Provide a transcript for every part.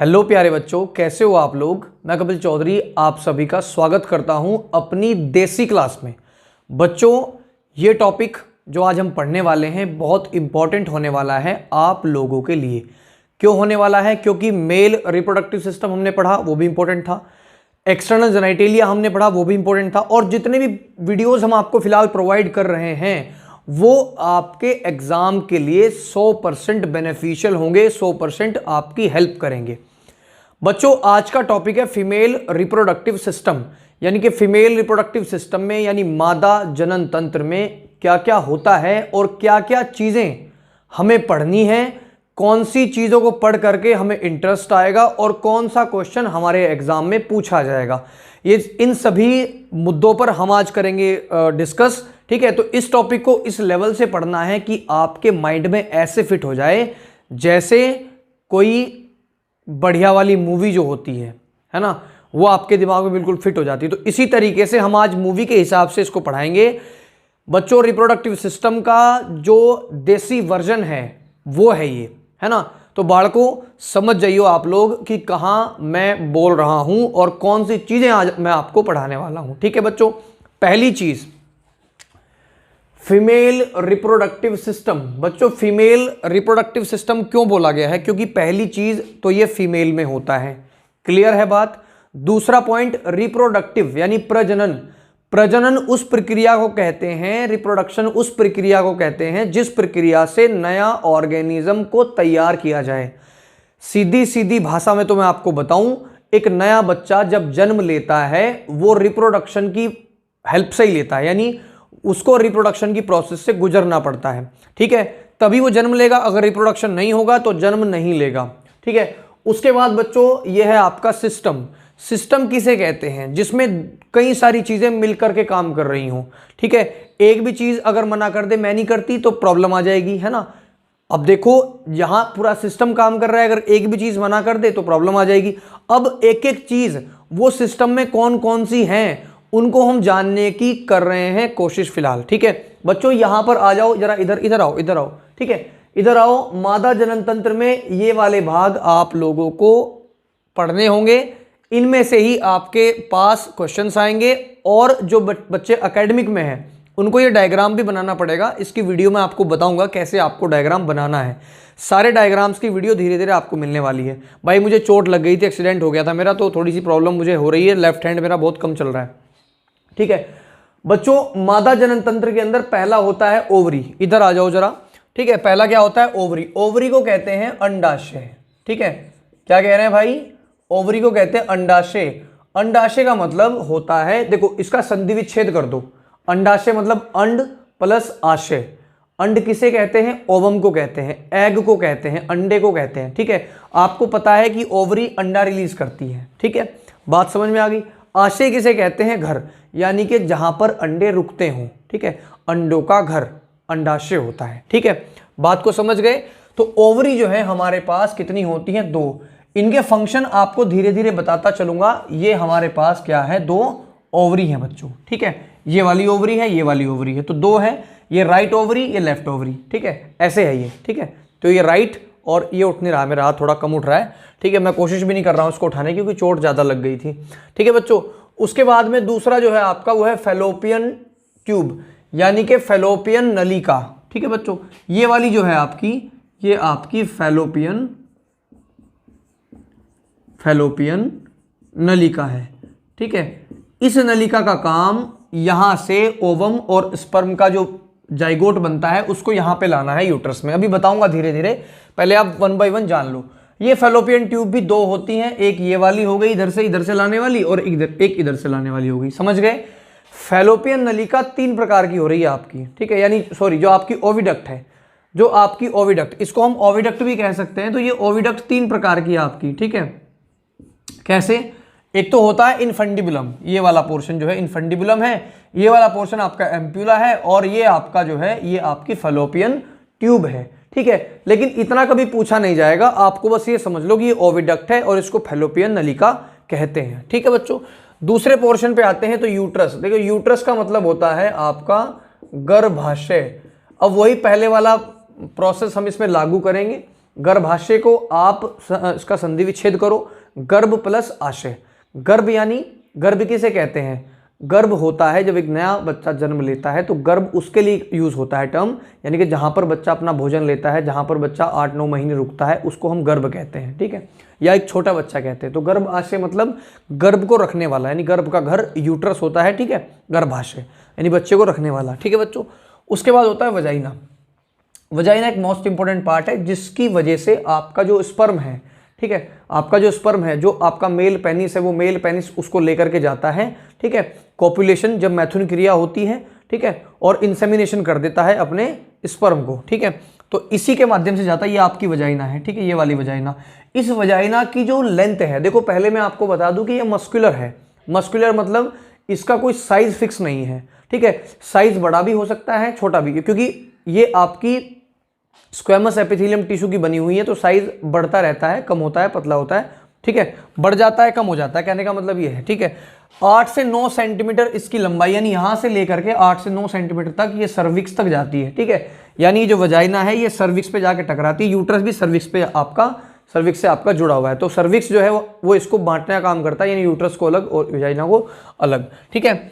Hello प्यारे बच्चों, कैसे हो आप लोग। मैं कपिल चौधरी आप सभी का स्वागत करता हूं अपनी देसी क्लास में। बच्चों, ये टॉपिक जो आज हम पढ़ने वाले हैं बहुत इंपॉर्टेंट होने वाला है आप लोगों के लिए। क्यों होने वाला है? क्योंकि मेल रिप्रोडक्टिव सिस्टम हमने पढ़ा, वो भी इंपॉर्टेंट था। एक्सटर्नल जेनिटेलिया हमने पढ़ा, वो भी इंपॉर्टेंट था। और जितने भी वीडियोस हम आपको फिलहाल प्रोवाइड कर रहे हैं वो आपके एग्जाम के लिए 100% बेनिफिशियल होंगे, 100% आपकी हेल्प करेंगे। बच्चों, आज का टॉपिक है फीमेल रिप्रोडक्टिव सिस्टम, यानी कि फीमेल रिप्रोडक्टिव सिस्टम में यानी मादा जनन तंत्र में क्या क्या होता है और क्या क्या चीजें हमें पढ़नी है, कौन सी चीजों को पढ़ करके हमें इंटरेस्ट आएगा और कौन सा क्वेश्चन हमारे एग्जाम में पूछा जाएगा। ये इन सभी मुद्दों पर हम आज करेंगे डिस्कस। ठीक है, तो इस टॉपिक को इस लेवल से पढ़ना है कि आपके माइंड में ऐसे फिट हो जाए जैसे कोई बढ़िया वाली मूवी जो होती है ना, वो आपके दिमाग में बिल्कुल फिट हो जाती है। तो इसी तरीके से हम आज मूवी के हिसाब से इसको पढ़ाएंगे। बच्चों, रिप्रोडक्टिव सिस्टम का जो देसी वर्जन है वो है ये, है ना। तो बालकों, समझ जाइए आप लोग कि कहाँ मैं बोल रहा हूं और कौन सी चीजें आज मैं आपको पढ़ाने वाला हूं। ठीक है बच्चों, पहली चीज फीमेल रिप्रोडक्टिव सिस्टम। बच्चों, फीमेल रिप्रोडक्टिव सिस्टम क्यों बोला गया है? क्योंकि पहली चीज तो ये फीमेल में होता है। क्लियर है बात। दूसरा पॉइंट, रिप्रोडक्टिव यानी प्रजनन। प्रजनन उस प्रक्रिया को कहते हैं, रिप्रोडक्शन उस प्रक्रिया को कहते हैं जिस प्रक्रिया से नया ऑर्गेनिज्म को तैयार किया जाए। सीधी सीधी भाषा में तो मैं आपको बताऊं, एक नया बच्चा जब जन्म लेता है वो रिप्रोडक्शन की हेल्प से ही लेता है, यानी उसको रिप्रोडक्शन की प्रोसेस से गुजरना पड़ता है। ठीक है, तभी वो जन्म लेगा। अगर रिप्रोडक्शन नहीं होगा तो जन्म नहीं लेगा। ठीक है, उसके बाद बच्चों ये है आपका सिस्टम। सिस्टम किसे कहते हैं? जिसमें कई सारी चीजें मिलकर के काम कर रही हों। ठीक है, एक भी चीज अगर मना कर दे, मैं नहीं करती, तो प्रॉब्लम आ जाएगी, है ना। अब देखो, यहां पूरा सिस्टम काम कर रहा है, अगर एक भी चीज मना कर दे तो प्रॉब्लम आ जाएगी। अब एक एक चीज वो सिस्टम में कौन कौन सी हैं उनको हम जानने की कर रहे हैं कोशिश फिलहाल। ठीक है बच्चों, यहां पर आ जाओ जरा, इधर आओ। ठीक है, इधर आओ। मादा जनन तंत्र में ये वाले भाग आप लोगों को पढ़ने होंगे। इनमें से ही आपके पास क्वेश्चंस आएंगे और जो बच्चे एकेडमिक में हैं उनको ये डायग्राम भी बनाना पड़ेगा। इसकी वीडियो में आपको बताऊंगा कैसे आपको डायग्राम बनाना है। सारे डायग्राम्स की वीडियो धीरे धीरे आपको मिलने वाली है। भाई, मुझे चोट लग गई थी, एक्सीडेंट हो गया था मेरा, तो थोड़ी सी प्रॉब्लम मुझे हो रही है। लेफ्ट हैंड मेरा बहुत कम चल रहा है। ठीक है बच्चों, मादा जनन तंत्र के अंदर पहला होता है ओवरी। इधर आ जाओ जरा। ठीक है, पहला क्या होता है? ओवरी। ओवरी को कहते हैं अंडाशय। ठीक है, क्या कह रहे हैं भाई? ओवरी को कहते हैं अंडाशय। अंडाशय का मतलब होता है, देखो इसका संधि विच्छेद कर दो। अंडाशय मतलब अंड प्लस आशय। अंड किसे कहते हैं? ओवम को कहते हैं, एग को कहते हैं, अंडे को कहते हैं। ठीक है, आपको पता है कि ओवरी अंडा रिलीज करती है। ठीक है, बात समझ में आ गई। आशय किसे कहते हैं? घर, यानी कि जहां पर अंडे रुकते हों। ठीक है, अंडों का घर अंडाशय होता है। ठीक है, बात को समझ गए। तो ओवरी जो है हमारे पास कितनी होती है? 2। इनके फंक्शन आपको धीरे धीरे बताता चलूंगा। ये हमारे पास क्या है? 2 ओवरी है बच्चों। ठीक है, ये वाली ओवरी है, ये वाली ओवरी है, तो 2 है। ये राइट ओवरी, ये लेफ्ट ओवरी। ठीक है, ऐसे है ये। ठीक है, तो ये राइट और ये उठ नहीं रहा, मेरा हाथ थोड़ा कम उठ रहा है। ठीक है, मैं कोशिश भी नहीं कर रहा हूं उसको उठाने की क्योंकि चोट ज्यादा लग गई थी। ठीक है बच्चों, उसके बाद में दूसरा जो है आपका वो है फैलोपियन ट्यूब, यानी कि फैलोपियन नलिका। ठीक है बच्चों, ये वाली जो है आपकी, ये आपकी फैलोपियन नलिका है। ठीक है, इस नलिका का काम यहां से ओवम और स्पर्म का जो जाइगोट बनता है उसको यहां पे लाना है यूट्रस में। अभी बताऊंगा धीरे धीरे, पहले आप 1 बाय 1 जान लो। ये फैलोपियन ट्यूब भी 2 होती हैं, एक ये वाली हो गई इधर से लाने वाली, और एक इधर से लाने वाली हो गई। समझ गए? फैलोपियन नलिका 3 प्रकार की हो रही है आपकी। ठीक है, यानी सॉरी, जो आपकी ओविडक्ट है, जो आपकी ओविडक्ट, इसको हम ओविडक्ट भी कह सकते हैं। तो ये ओविडक्ट 3 प्रकार की है आपकी। ठीक है, कैसे? एक तो होता है इनफंडिबुलम, ये वाला पोर्शन जो है इनफंडिबुलम है, ये वाला पोर्शन आपका एम्प्यूला है, और ये आपका जो है ये आपकी फैलोपियन ट्यूब है। ठीक है, लेकिन इतना कभी पूछा नहीं जाएगा, आपको बस ये समझ लो कि ये ओविडक्ट है और इसको फैलोपियन नलिका कहते हैं। ठीक है बच्चों, दूसरे पोर्शन पे आते हैं तो यूट्रस। देखो, यूट्रस का मतलब होता है आपका गर्भाशय। अब वही पहले वाला प्रोसेस हम इसमें लागू करेंगे। गर्भाशय को आप इसका संधि विच्छेद करो, गर्भ प्लस आशय। गर्भ यानी गर्भ किसे कहते हैं? गर्भ होता है जब एक नया बच्चा जन्म लेता है तो गर्भ उसके लिए यूज होता है टर्म, यानी कि जहां पर बच्चा अपना भोजन लेता है, जहां पर बच्चा 8-9 महीने रुकता है, उसको हम गर्भ कहते हैं, ठीक है, या एक छोटा बच्चा कहते हैं। तो गर्भाशय मतलब गर्भ को रखने वाला, यानी गर्भ का घर यूट्रस होता है, ठीक है, गर्भाशय यानी बच्चे को रखने वाला, ठीक है बच्चों। उसके बाद होता है वजाइना। वजाइना एक मोस्ट इंपॉर्टेंट पार्ट है जिसकी वजह से आपका जो स्पर्म है, ठीक है, आपका जो स्पर्म है, जो आपका मेल पेनिस है, वो मेल पेनिस उसको लेकर के जाता है, ठीक है, कॉपुलेशन जब मैथुन क्रिया होती है, ठीक है, और इंसेमिनेशन कर देता है अपने स्पर्म को, ठीक है, तो इसी के माध्यम से जाता है। ये आपकी वजाइना है, ठीक है, ये वाली वजाइना। इस वजाइना की जो लेंथ है, देखो पहले मैं आपको बता दूं कि ये मस्कुलर है। मस्कुलर मतलब इसका कोई साइज फिक्स नहीं है, ठीक है, साइज बड़ा भी हो सकता है, छोटा भी, क्योंकि ये आपकी स्क्वेमस एपिथेलियम टिश्यू की बनी हुई है, तो साइज बढ़ता रहता है, कम होता है, पतला होता है, ठीक है, बढ़ जाता है, कम हो जाता है, कहने का मतलब ये है, ठीक है। 8 से 9 सेंटीमीटर इसकी लंबाई, यानी यहां से लेकर के 8 से 9 सेंटीमीटर तक ये सर्विक्स तक जाती है, ठीक है, यानी जो वजाइना है ये सर्विक्स पे जाके टकराती है। यूट्रस भी सर्विक्स पे आपका, सर्विक्स से आपका जुड़ा हुआ है, तो सर्विक्स जो है वो इसको बांटने का काम करता है, यानी यूट्रस को अलग और वजाइना को अलग, ठीक है।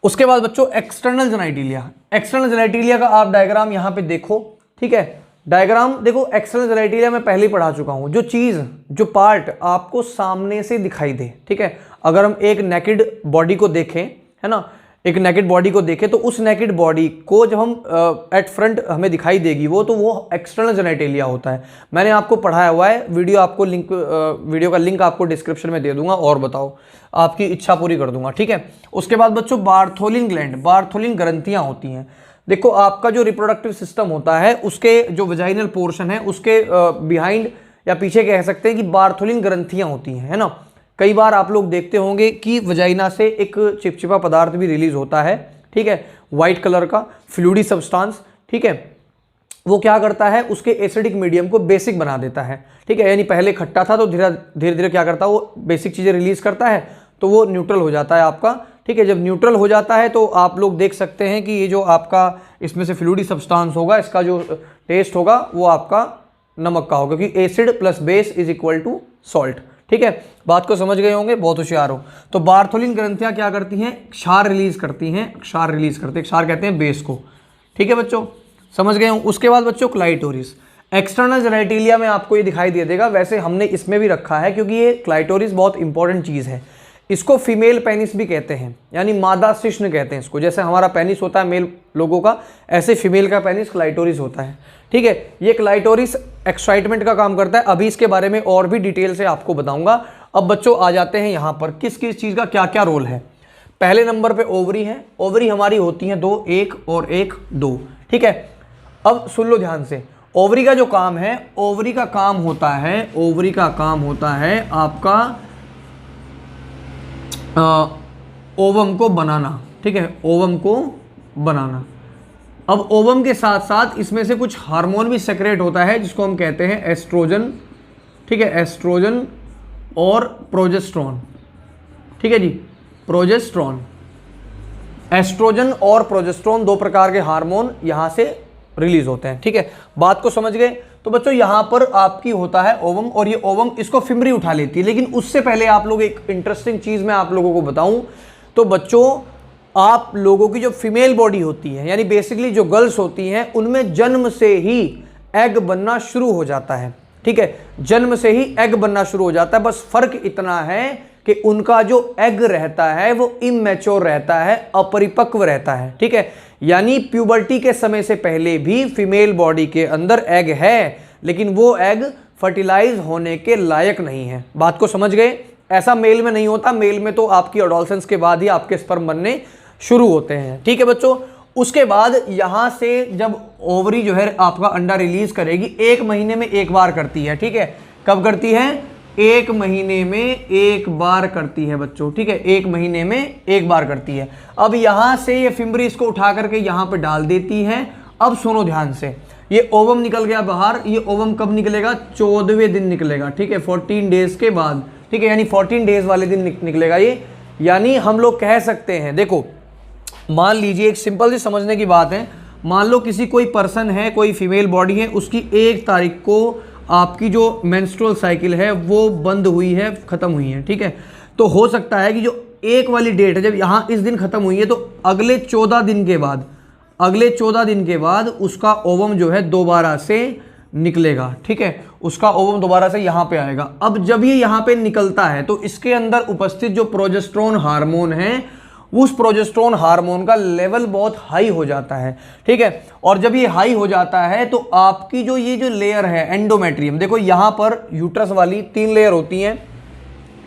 उसके बाद बच्चों एक्सटर्नल जेनाइटिलिया। एक्सटर्नल जेनाइटिलिया का आप डायग्राम यहाँ पे देखो, ठीक है, डायग्राम देखो। एक्सटर्नल जेनाइटिलिया मैं पहले ही पढ़ा चुका हूं। जो चीज, जो पार्ट आपको सामने से दिखाई दे, ठीक है, अगर हम एक नेकेड बॉडी को देखें, है ना, एक नेकेड बॉडी को देखें तो उस नेकेड बॉडी को जब हम एट फ्रंट हमें दिखाई देगी वो एक्सटर्नल जेनाइटिलिया होता है। मैंने आपको पढ़ाया हुआ है, वीडियो का लिंक आपको डिस्क्रिप्शन में दे दूंगा, और बताओ आपकी इच्छा पूरी कर दूंगा, ठीक है। उसके बाद बच्चों बार्थोलिन ग्लैंड, बार्थोलिन ग्रंथियां होती हैं। देखो आपका जो रिप्रोडक्टिव सिस्टम होता है उसके जो वजाइनल पोर्शन है उसके बिहाइंड या पीछे कह सकते हैं कि बार्थोलिन ग्रंथियां होती हैं, है ना। कई बार आप लोग देखते होंगे कि वजाइना से एक चिपचिपा पदार्थ भी रिलीज होता है, ठीक है, व्हाइट कलर का फ्लूइडी सब्सटेंस, ठीक है, वो क्या करता है, उसके एसिडिक मीडियम को बेसिक बना देता है, ठीक है, यानी पहले खट्टा था तो धीरे धीरे क्या करता है, वो बेसिक चीजें रिलीज करता है तो वो न्यूट्रल हो जाता है आपका, ठीक है। जब न्यूट्रल हो जाता है तो आप लोग देख सकते हैं कि ये जो आपका इसमें से फ्लूइडी सब्सटेंस होगा, इसका जो टेस्ट होगा वो आपका नमक का होगा, क्योंकि acid plus base is equal to salt, ठीक है। बात को समझ गए होंगे, बहुत होशियार हो। तो बार्थोलिन ग्रंथियां क्या करती हैं, क्षार रिलीज करती हैं, क्षार रिलीज करते हैं, क्षार कहते हैं बेस को, ठीक है बच्चों, समझ गए हों। उसके बाद बच्चों क्लाइटोरिस। एक्सटर्नल जेनाइटिलिया में आपको ये दिखाई दे देगा, वैसे हमने इसमें भी रखा है क्योंकि ये क्लाइटोरिस बहुत इंपॉर्टेंट चीज है। इसको फीमेल पेनिस भी कहते हैं, यानी मादा शिश्न कहते हैं इसको। जैसे हमारा पेनिस होता है मेल लोगों का, ऐसे फीमेल का पेनिस क्लाइटोरिस होता है, ठीक है। ये क्लाइटोरिस एक्साइटमेंट का काम करता है, अभी इसके बारे में और भी डिटेल से आपको बताऊंगा। अब बच्चों आ जाते हैं यहाँ पर किस किस चीज़ का क्या क्या रोल है। पहले नंबर पे ओवरी है, ओवरी हमारी होती है 2, 1 और 1, 2, ठीक है। अब सुन लो ध्यान से, ओवरी का जो काम है, ओवरी का काम होता है, ओवरी का काम होता है आपका ओवम को बनाना, ठीक है, ओवम को बनाना। अब ओवम के साथ साथ इसमें से कुछ हार्मोन भी सेक्रेट होता है जिसको हम कहते हैं एस्ट्रोजन, ठीक है, एस्ट्रोजन और प्रोजेस्ट्रॉन, ठीक है जी, प्रोजेस्ट्रॉन। एस्ट्रोजन और प्रोजेस्ट्रॉन 2 प्रकार के हार्मोन यहां से रिलीज होते हैं, ठीक है। बात को समझ गए। तो बच्चों यहां पर आपकी होता है ओवम, और ये ओवम इसको फिमरी उठा लेती है। लेकिन उससे पहले आप लोग एक इंटरेस्टिंग चीज मैं आप लोगों को बताऊं तो बच्चों, आप लोगों की जो फीमेल बॉडी होती है, यानी बेसिकली जो गर्ल्स होती हैं, उनमें जन्म से ही एग बनना शुरू हो जाता है, ठीक है, जन्म से ही एग बनना शुरू हो जाता है। बस फर्क इतना है कि उनका जो एग रहता है वो इमैच्योर रहता है, अपरिपक्व रहता है, ठीक है। यानी प्यूबर्टी के समय से पहले भी फीमेल बॉडी के अंदर एग है, लेकिन वो एग फर्टिलाइज होने के लायक नहीं है। बात को समझ गए। ऐसा मेल में नहीं होता, मेल में तो आपकी एडोलसेंस के बाद ही आपके स्पर्म बनने शुरू होते हैं, ठीक है बच्चों। उसके बाद यहां से जब ओवरी जो है आपका अंडा रिलीज करेगी, 1 महीने में 1 बार करती है, ठीक है। कब करती है? 1 महीने में 1 बार करती है बच्चों, ठीक है, 1 महीने में 1 बार करती है। अब यहां से ये फिम्बरी इसको उठा करके यहां पे डाल देती है। अब सुनो ध्यान से, ये ओवम निकल गया बाहर। ये ओवम कब निकलेगा? 14वें दिन निकलेगा, ठीक है, 14 डेज के बाद, ठीक है, यानी 14 डेज वाले दिन निकलेगा ये। यानी हम लोग कह सकते हैं, देखो मान लीजिए एक सिंपल सी समझने की बात है, मान लो किसी कोई पर्सन है, कोई फीमेल बॉडी है, उसकी 1 तारीख को आपकी जो मेंस्ट्रुअल साइकिल है वो बंद हुई है, ख़त्म हुई है, ठीक है। तो हो सकता है कि जो 1 वाली डेट है, जब यहाँ इस दिन ख़त्म हुई है तो अगले 14 दिन के बाद उसका ओवम जो है दोबारा से निकलेगा, ठीक है। उसका ओवम दोबारा से यहाँ पे आएगा। अब जब ये यहाँ पे निकलता है तो इसके अंदर उपस्थित जो प्रोजेस्टेरोन हार्मोन है, उस प्रोजेस्टेरोन हार्मोन का लेवल बहुत हाई हो जाता है, ठीक है। और जब ये हाई हो जाता है तो आपकी जो ये जो लेयर है एंडोमेट्रियम, देखो यहाँ पर यूट्रस वाली 3 लेयर होती हैं।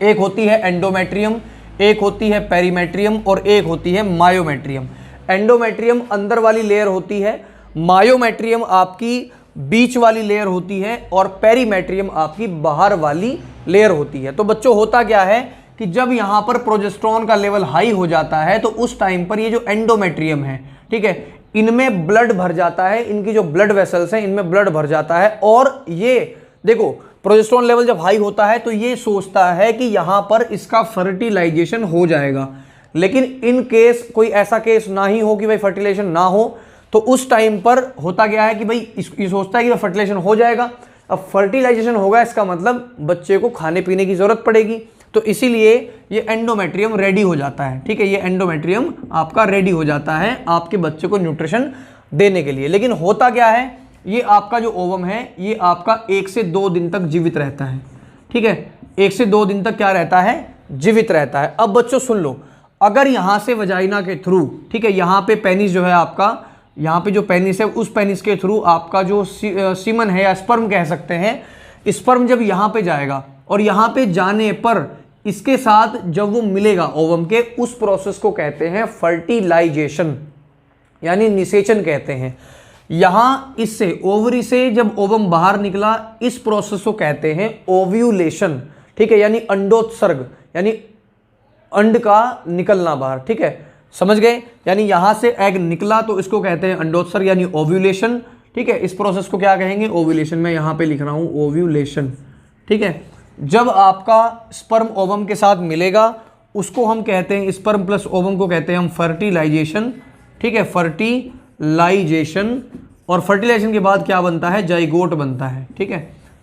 एक होती है एंडोमेट्रियम, एक होती है पेरीमेट्रियम और एक होती है मायोमेट्रियम। एंडोमेट्रियम अंदर वाली लेयर होती है, मायोमेट्रियम आपकी बीच वाली लेयर होती है और पेरीमेट्रियम आपकी बाहर वाली लेयर होती है। तो बच्चों होता क्या है कि जब यहाँ पर प्रोजेस्टेरोन का लेवल हाई हो जाता है तो उस टाइम पर ये जो एंडोमेट्रियम है, ठीक है, इनमें ब्लड भर जाता है, इनकी जो ब्लड वेसल्स हैं इनमें ब्लड भर जाता है। और ये देखो प्रोजेस्टेरोन लेवल जब हाई होता है तो ये सोचता है कि यहाँ पर इसका फर्टिलाइजेशन हो जाएगा। लेकिन इन केस कोई ऐसा केस ना ही हो कि भाई फर्टिलाइजेशन ना हो, तो उस टाइम पर होता क्या है कि भाई ये सोचता है कि फर्टिलाइजेशन हो जाएगा। अब फर्टिलाइजेशन होगा इसका मतलब बच्चे को खाने पीने की जरूरत पड़ेगी, तो इसीलिए ये एंडोमेट्रियम रेडी हो जाता है, ठीक है। ये एंडोमेट्रियम आपका रेडी हो जाता है आपके बच्चे को न्यूट्रिशन देने के लिए। लेकिन होता क्या है, ये आपका जो ओवम है ये आपका 1 से 2 दिन तक जीवित रहता है, ठीक है। 1 से 2 दिन तक क्या रहता है, जीवित रहता है। अब बच्चों सुन लो, अगर यहाँ से वजाइना के थ्रू, ठीक है, यहाँ पे पेनिस जो है आपका, यहाँ पे जो पेनिस है उस पेनिस के थ्रू आपका जो सीमन है या स्पर्म कह सकते हैं, स्पर्म जब यहाँ पे जाएगा और यहाँ पे जाने पर इसके साथ जब वो मिलेगा ओवम के, उस प्रोसेस को कहते हैं फर्टिलाइजेशन यानी निषेचन कहते हैं। यहां इससे ओवरी से जब ओवम बाहर निकला, इस प्रोसेस को कहते हैं ओव्यूलेशन, ठीक है, यानी अंडोत्सर्ग, यानी अंड का निकलना बाहर, ठीक है, समझ गए। यानी यहां से एग निकला तो इसको कहते हैं अंडोत्सर्ग यानी ओव्यूलेशन, ठीक है। इस प्रोसेस को क्या कहेंगे, ओव्यूलेशन। मैं यहां पे लिख रहा हूं ओव्यूलेशन, ठीक है। जब आपका स्पर्म ओवम के साथ मिलेगा उसको हम कहते हैं, स्पर्म प्लस ओवम को कहते हैं हम फर्टिलाइजेशन, ठीक है, फर्टिलाइजेशन। और फर्टिलाइजेशन के बाद क्या बनता है, जाइगोट बनता है, ठीक है।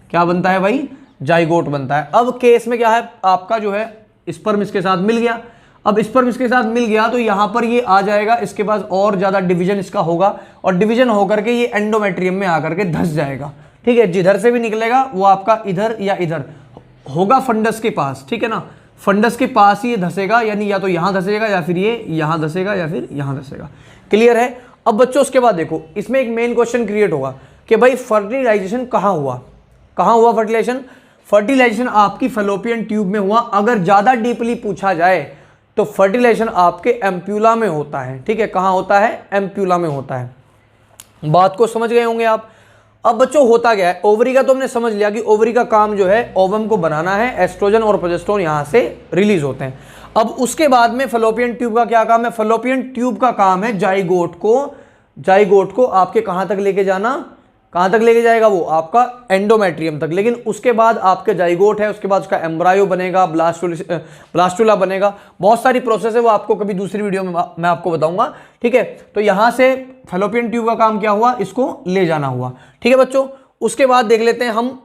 क्या बनता है भाई, जाइगोट बनता है। अब केस में क्या है, आपका जो है स्पर्म इसके साथ मिल गया। अब स्पर्म इसके साथ मिल गया तो यहां पर ये आ जाएगा, इसके बाद और ज्यादा डिवीजन इसका होगा और डिवीजन होकर के ये एंडोमेट्रियम में आकर के धंस जाएगा, ठीक है। जिधर से भी निकलेगा वो आपका इधर या इधर होगा, फंडस के पास, ठीक है ना। फंडस के पास ही ये धसेगा, यानी या तो यहां धसेगा या फिर ये यहां धसेगा या फिर यहां धसेगा। क्लियर है। अब बच्चों उसके बाद देखो, इसमें एक मेन क्वेश्चन क्रिएट होगा कि भाई फर्टिलाइजेशन कहां हुआ, कहां हुआ फर्टिलाइजेशन। फर्टिलाइजेशन आपकी फैलोपियन ट्यूब में हुआ। अगर ज्यादा डीपली पूछा जाए तो फर्टिलाइजेशन आपके एम्प्यूला में होता है, ठीक है। कहां होता है, एम्प्यूला में होता है। बात को समझ गए होंगे आप। अब बच्चों होता क्या है, ओवरी का तो हमने समझ लिया कि ओवरी का काम जो है ओवम को बनाना है, एस्ट्रोजन और प्रोजेस्टेरोन यहां से रिलीज होते हैं। अब उसके बाद में फैलोपियन ट्यूब का क्या काम है, फैलोपियन ट्यूब का काम है जाइगोट को आपके कहां तक लेके जाना, कहां तक लेके जाएगा वो आपका एंडोमेट्रियम तक। लेकिन उसके बाद आपके जाइगोट है, उसके बाद उसका एम्ब्रायो बनेगा, ब्लास्टुला बनेगा, बहुत सारी प्रोसेस है, वो आपको कभी दूसरी वीडियो में मैं आपको बताऊंगा, ठीक है। तो यहां से फैलोपियन ट्यूब का काम क्या हुआ, इसको ले जाना हुआ, ठीक है बच्चों। उसके बाद देख लेते हैं हम,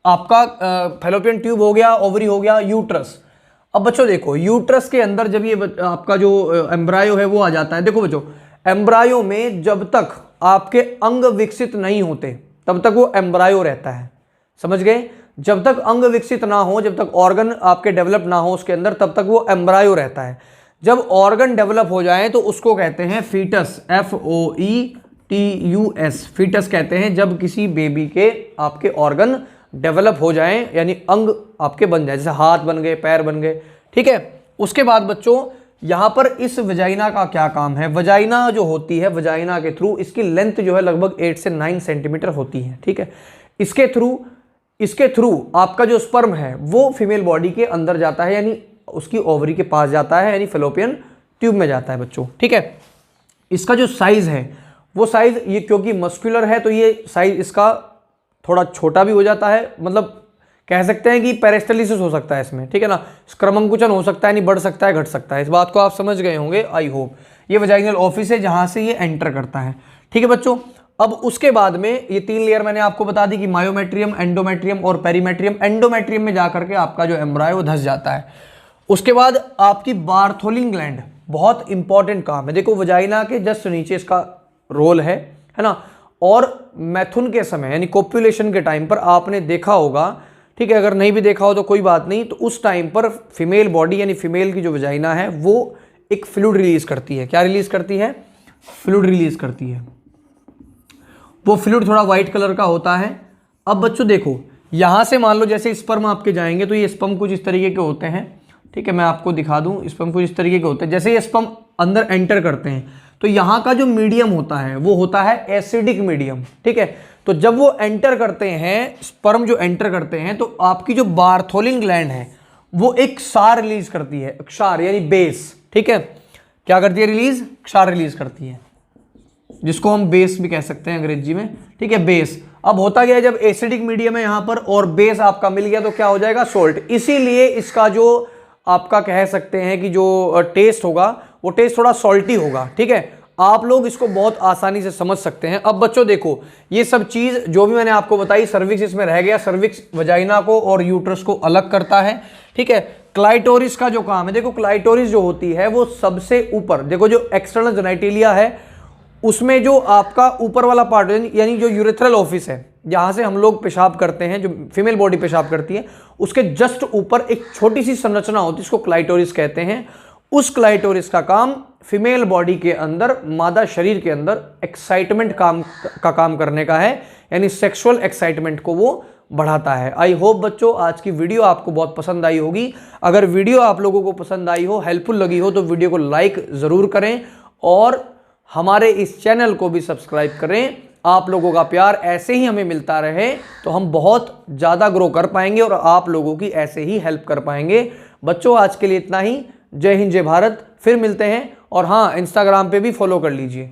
आपका फैलोपियन ट्यूब हो गया, ओवरी हो गया, यूट्रस। अब बच्चों देखो, यूट्रस के अंदर जब ये आपका जो एम्ब्रायो है वो आ जाता है, देखो बच्चों एम्ब्रायो में जब तक आपके अंग विकसित नहीं होते तब तक वो एम्ब्रायो रहता है, समझ गए। जब तक अंग विकसित ना हो, जब तक ऑर्गन आपके डेवलप ना हो उसके अंदर, तब तक वो एम्ब्रायो रहता है। जब ऑर्गन डेवलप हो जाए तो उसको कहते हैं फीटस, FOETUS, फीटस कहते हैं जब किसी बेबी के आपके ऑर्गन डेवलप हो जाएं, यानी अंग आपके बन जाए, जैसे हाथ बन गए, पैर बन गए, ठीक है। उसके बाद बच्चों यहां पर इस वजाइना का क्या काम है, वजाइना जो होती है, वजाइना के थ्रू इसकी लेंथ जो है लगभग 8 से 9 सेंटीमीटर होती है, ठीक है। इसके थ्रू आपका जो स्पर्म है वो फीमेल बॉडी के अंदर जाता है, यानी उसकी ओवरी के पास जाता है, यानी फैलोपियन ट्यूब में जाता है बच्चों, ठीक है। इसका जो साइज है वो साइज, ये क्योंकि मस्कुलर है तो ये साइज इसका थोड़ा छोटा भी हो जाता है, मतलब कह सकते हैं कि पेरिस्टलिसिस हो सकता है इसमें, ठीक है ना, क्रमंकुचन हो सकता है, नहीं बढ़ सकता है, घट सकता है। इस बात को आप समझ गए होंगे आई होप। ये वजाइनल ऑफिस है जहां से ये एंटर करता है, ठीक है बच्चों। अब उसके बाद में ये 3 लेयर मैंने आपको बता दी कि मायोमेट्रियम, एंडोमेट्रियम और पेरीमेट्रियम। एंडोमेट्रियम में जाकर के आपका जो एम्ब्रायो है वो धंस जाता है। उसके बाद आपकी बार्थोलिन ग्लैंड, बहुत इंपॉर्टेंट काम है। देखो वजाइना के जस्ट नीचे इसका रोल है ना। और मैथुन के समय यानी कोपुलेशन के टाइम पर आपने देखा होगा, ठीक है, अगर नहीं भी देखा हो तो कोई बात नहीं, तो उस टाइम पर फीमेल बॉडी यानी फीमेल की जो वजाइना है वो एक फ्लूइड रिलीज करती है। क्या रिलीज करती है? फ्लूइड रिलीज करती है। वो फ्लूइड थोड़ा व्हाइट कलर का होता है। अब बच्चों देखो, यहां से मान लो जैसे स्पर्म आपके जाएंगे तो ये स्पर्म कुछ इस तरीके के होते हैं, ठीक है, मैं आपको दिखा दूं। स्पर्म कुछ इस तरीके के होते हैं। जैसे ये स्पर्म अंदर एंटर करते हैं तो यहाँ का जो मीडियम होता है वो होता है एसिडिक मीडियम, ठीक है। तो जब वो एंटर करते हैं, स्पर्म जो एंटर करते हैं, तो आपकी जो बार्थोलिन ग्लैंड है वो एक क्षार रिलीज करती है। क्षार यानी बेस, ठीक है। क्या करती है रिलीज? क्षार रिलीज करती है, जिसको हम बेस भी कह सकते हैं अंग्रेजी में, ठीक है, बेस। अब होता गया जब एसिडिक मीडियम है यहां पर और बेस आपका मिल गया तो क्या हो जाएगा? सोल्ट। इसीलिए इसका जो आपका कह सकते हैं कि जो टेस्ट होगा वो टेस्ट थोड़ा सॉल्टी होगा, ठीक है। आप लोग इसको बहुत आसानी से समझ सकते हैं। अब बच्चों देखो, ये सब चीज जो भी मैंने आपको बताई, सर्विक्स इसमें रह गया। सर्विक्स वजाइना को और यूट्रस को अलग करता है, ठीक है। क्लाइटोरिस का जो काम है, देखो क्लाइटोरिस जो होती है वो सबसे ऊपर, देखो जो एक्सटर्नल जेनिटेलिया है उसमें जो आपका ऊपर वाला पार्ट यानी जो यूरेथ्रल ऑफिस है, जहां से हम लोग पेशाब करते हैं, जो फीमेल बॉडी पेशाब करती है, उसके जस्ट ऊपर एक छोटी सी संरचना होती है, इसको क्लाइटोरिस कहते हैं। उस क्लाइटोरिस का काम फीमेल बॉडी के अंदर, मादा शरीर के अंदर एक्साइटमेंट का काम करने का है, यानी सेक्सुअल एक्साइटमेंट को वो बढ़ाता है। आई होप बच्चों आज की वीडियो आपको बहुत पसंद आई होगी। अगर वीडियो आप लोगों को पसंद आई हो, हेल्पफुल लगी हो, तो वीडियो को लाइक ज़रूर करें और हमारे इस चैनल को भी सब्सक्राइब करें। आप लोगों का प्यार ऐसे ही हमें मिलता रहे तो हम बहुत ज़्यादा ग्रो कर पाएंगे और आप लोगों की ऐसे ही हेल्प कर पाएंगे। बच्चों आज के लिए इतना ही। जय हिंद, जय भारत। फिर मिलते हैं। और हाँ, इंस्टाग्राम पे भी फॉलो कर लीजिए।